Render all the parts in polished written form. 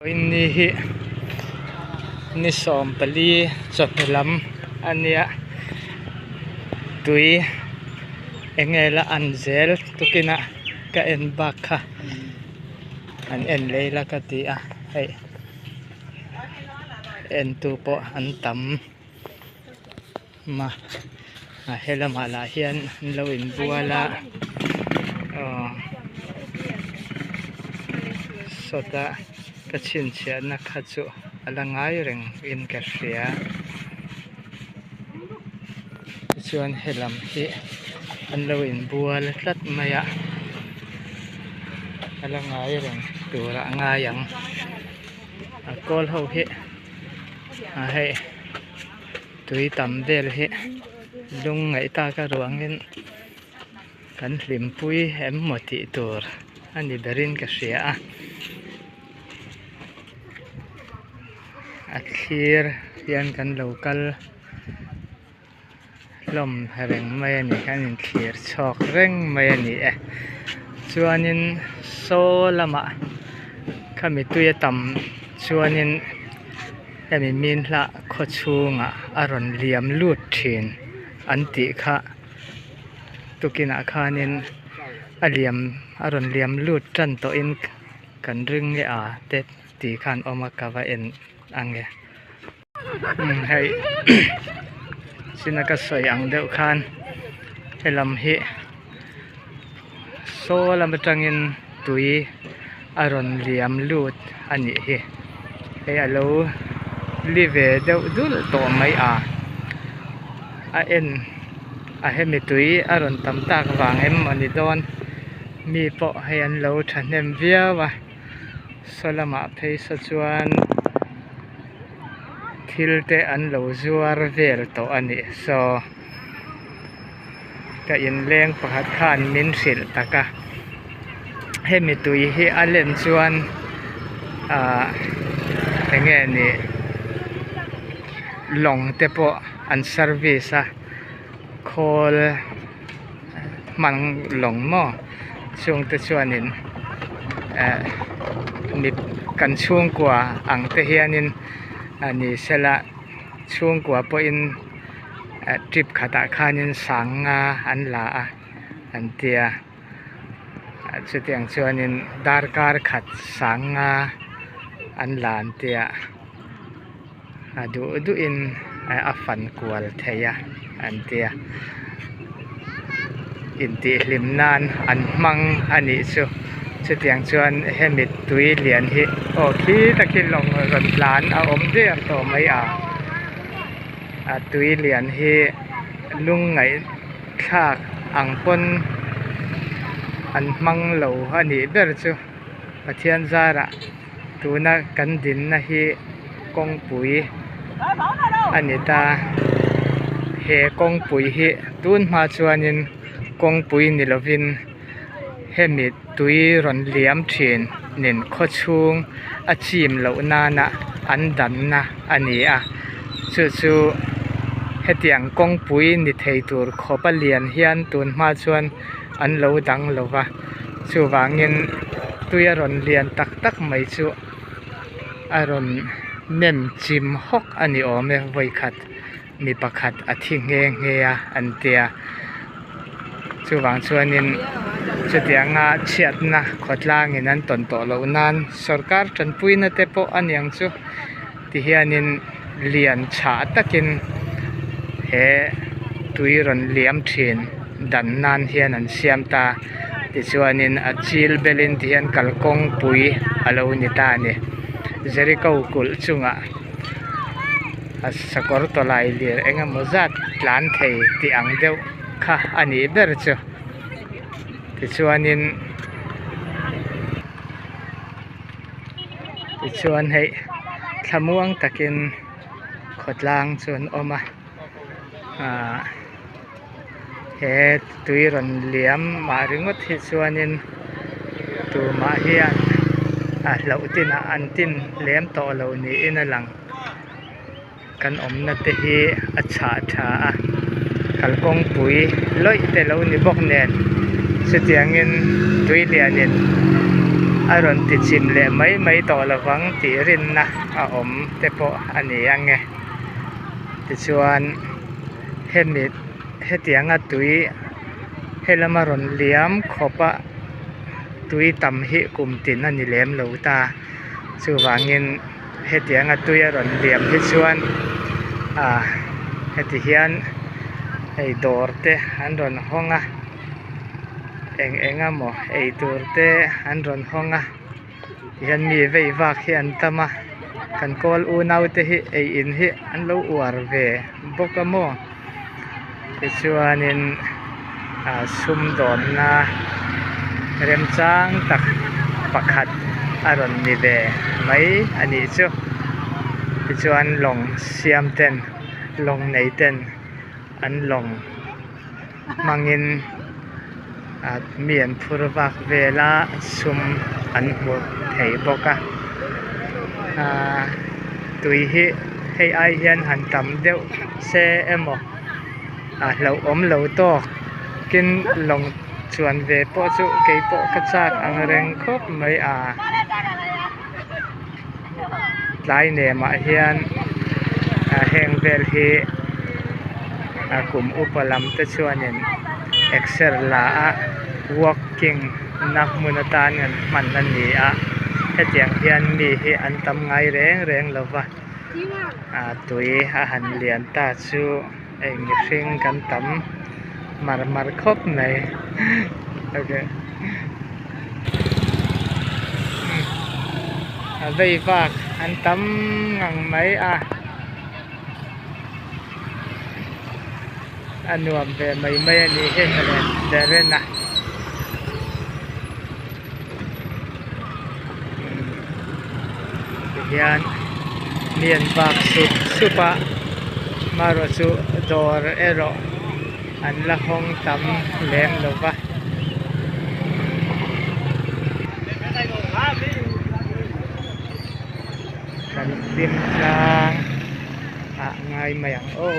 Ini ni som pali sotlam ania tui engela anzel tukina ka en bakha an en leila katia hai en tu po an tam ma hela mala hian loin buala sota kachin chia na khachu alangai reng in ka hria chuan helam hi an lo in bual tlat maya alangai reng tura ngayang a kol ho hi a hei tui tam del hi lung ngai ta ka ruangin kan hlimpui em moti tur ani berin ka hria akhir hian kan local lom reng mai ani kan in khir chok reng mai ani chuanin so lama khami tuya tam chuanin hemi min hla kho chunga aron liam lut thin anti kha tukina khanin aliam aron liam lut tan to in kan ring nge a te ti khan oma kawa en ange hai sinaka soi ang deuh khan helam hi so lam tangin tui aron liam lut ani hi he alo live deuh dul to mai a en a hemi tui aron tam tak wang em ani don mi po he an lo thanem viawa solama phei sa chuan thilte an lo zuar vel to ani so ka in leng pakhat khan min sil taka hemi tui hi alen chuan enge ni long te po an service a khol man long mo chung te chuanin mi kan chung kwa ang te hianin ani sela chung kwa po in trip khata khanin sanga an la a an tia chutiang chuanin darkar khat sanga an la an tia adu in a fan kwal theya an tia inti hlimnan an mang ani chu chutiang chuan hemi tui lian hi khi takin long ron plan a om de to mai a tui lian hi lung ngai thak ang pon an mang lo ani ber chu pathian zara tuna kan din na hi kong pui anita he kong pui hi tun ma chuanin kong pui ni lovin hemi tui ron liam thin nin kho chung a chim lo nana an dan na ani chu hetiang kong pui ni thei tur khopa lian hian tun ma chuan an lo dang lova chu wangin tuya ron lian tak tak mai chu aron mem chim hok ani ome voi khat mi pakhat athi nge an tia chu wang chuanin chutianga chiatna khotlangin an ton to lo nan sarkar tanpui na te po aniang chu ti hianin lian cha takin he tuiron liam thin dan nan hian an siam ta ti chuanin a chil belin ti hian kalkong pui alo ni ta ni jeriko kul chunga a sakor to lai lir enga mozat plan thei ti ang deuh kha ani ber chu chuanin chuan hei thlamuang takin khotlang chuan oma he tuiron liam ma ringot hi chuanin tu ma hian lo tin an tin lem to lo ni in alang kan omna te hi a cha tha kalkong pui loi te lo ni bok nen chutiangin tui lianin อารอนติดชิมและไม่ต่อระวังตีรินนะอมแต่พออันนี้ยังไงติชวนเฮ็ดมิดเฮ็ดเตียงตุยเฮ็ดละมารอนเหลี่ยมขบะตุยตำหิกุมตินอันนี้แหลมเหลวตาสู่วางินเฮ็ดเตียงตุยอรอนเหลี่ยมเฮ็ดชวนเฮ็ดเฮียนไอ้ดอร์เตอันรอนห้องเองหมอไอ้ดอร์เตอันรอนห้องยันมีไว้วากเฮียนตมากันกอลอูนาวเตหิไอ้อินหิอันเราอวร์เวบกโมติชวนินซุมดอนนาเริ่มจางตักปักขัดอารอนมีเวไม่อันนี้จูติชวนลงเสียมเต้นลงในเต้นอันลงมังอินเมียนพูรวักเวลาซุมอันหัวไถบกตุยหิให้ไอเฮียนหันตำเดียวเซเอมเราเราโตกินลงชวนเวปอจุเกยปอกระจากอังเรงครบไม่หลายเนมาเฮียนแห่งเวลฮีกลุ่มอุปลัมตชวนินเอ็กเซอร์ลาวอล์กกิ้งนักมุนตานกันมันนั่นนี่เฮ็ดอย่างเฮียนมีให้อันตำไงแรงแล้ววะตุยหันเลียนตาชูเองฟิงกันตำมารครบในโอเคได้ฝากอันตำงังไหมอันนวมเป็นไม่อันนี้เห็นอะไรเดินนะยานเนียนฝากสุปะมารสุดอร์เอโรอันละห้องตำแหลมหรือวะกันริมกลางไงมาอย่างโอ้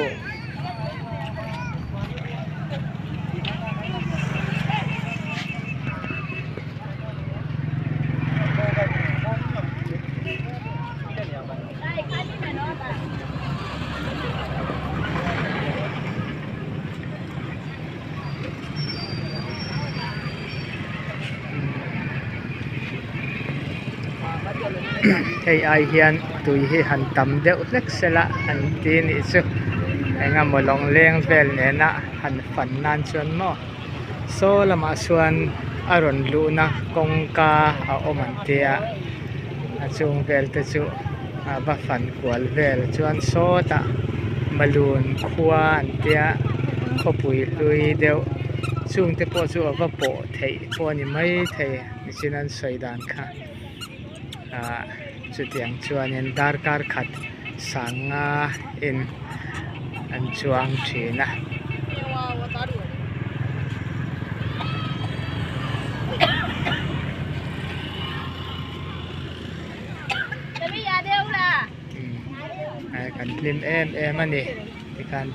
ให้ไอเฮียนตุยให้หันตำเดียวเล็กเสละอันตีนี่สุไอ้งามลองเลี้ยงเวลเนี่ยนะหันฝันนานชวนหม้อโซละมาชวนอารอนลูนะกงกาอมันเตียจงเวลตะจุบัฝันกวลเวลชวนโซตะมาลูนควานเตียขบุยลุยเดียวช่วงที่พอชัวว่าโปะเทยพอนี่ไม่เทยนี่ฉะนั้นสวยดานค่ะจุดyang cuanin darkar khat sanga in an chuang thina kan lim em ani tikan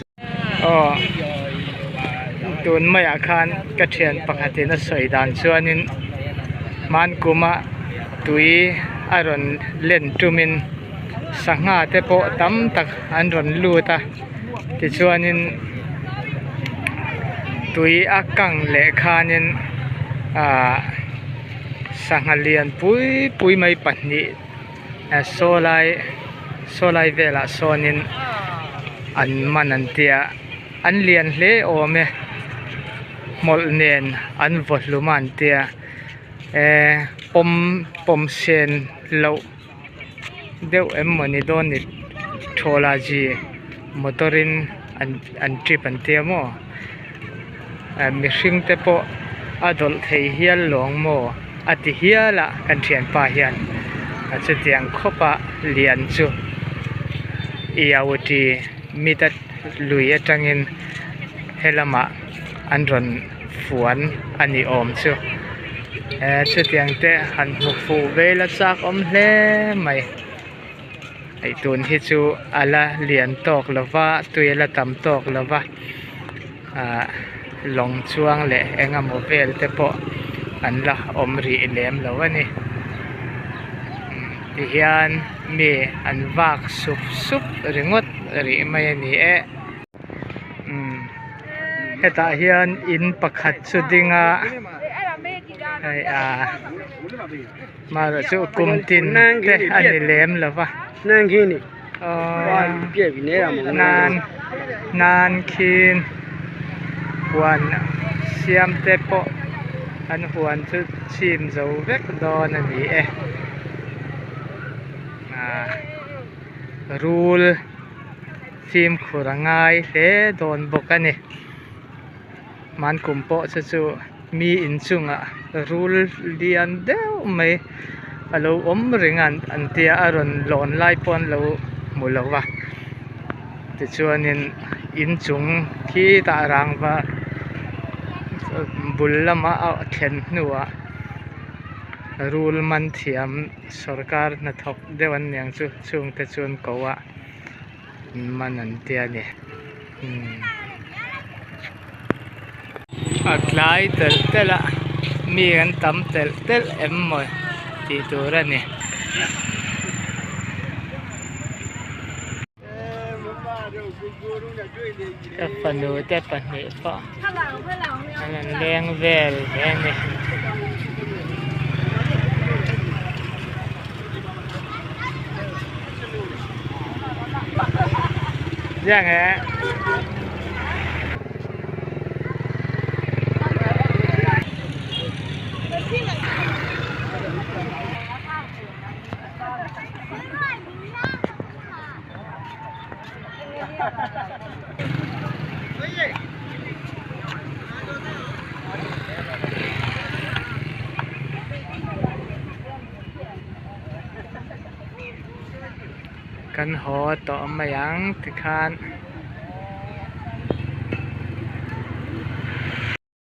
tun mai akhan ka thian pakhatin a soi dan chuanin man kuma tuiอารอนเล่นจุมินสังหาเตโปตั้มตักอันรอนลูตาที่ชวนินตุยอากังเละคานินสังหาเลียนปุยไม่ปันนี้โซไลเวลาโซนินอันมันอันเตียอันเลียนเละโอเมมอลเนนอันวอดลุมันเตียปมเซนเราเดี๋ยวมันนี่โดนนี่โทรจีมอเตอรินอันทริปอันเตียโมมิชิงเตปออดอลเฮียลหลงโมอติเฮียละกันเทียนป่าเฮียนจะเตียงคบะเลียนจูอียาวดีมีแต่ลุยจังอินเฮลมาอันรอนฝวนอันนี้อมจูชุดยังเตะหันหุบฟูเวลาซักอมเล่ไม่ไอตุนที่จูอะไรเหรียญตกหรือว่าตัวละตำตกหรือว่าลงช่วงแหละเองอมเวลแต่พออันละอมรีเล่มหรือว่านี่ ที่เฮียนมีอันวากสุบหรืองดหรือไม่นี่เฮตาเฮียนอินประคัดสุดิงะไอมาสุกุมตินเตอันนี้เล่มหรือวะนั่งขี้นี่เปียกนี่นานคินหวนเสียมเตปอันหวนสุดชิมเจ้าเวกดอนอันนี้รูลทีมขุรังไงโดนบกันนี่มันกุมโปสุมีอินซุงรูลเดียนเดียวไม่เราริงันอันเตียอารอนหลอนไล่ปอนเราหมดแล้ววะแต่ชวนอินซุงที่ตารางว่าบุลละมาเอาเข็นหนัวรูลมันเทียมสรการนัทกเดวันยังช่วงแต่ชวนก็ว่ามันอันเตียนี่อักไลเตลละมีกันตั้มเตลเอ็มมอยที่ตัวระนี่แต่ปนูแต่ปนีเพราะอันแรงแวลแรงนี่ยังไงกันหอต่อมายังติคาน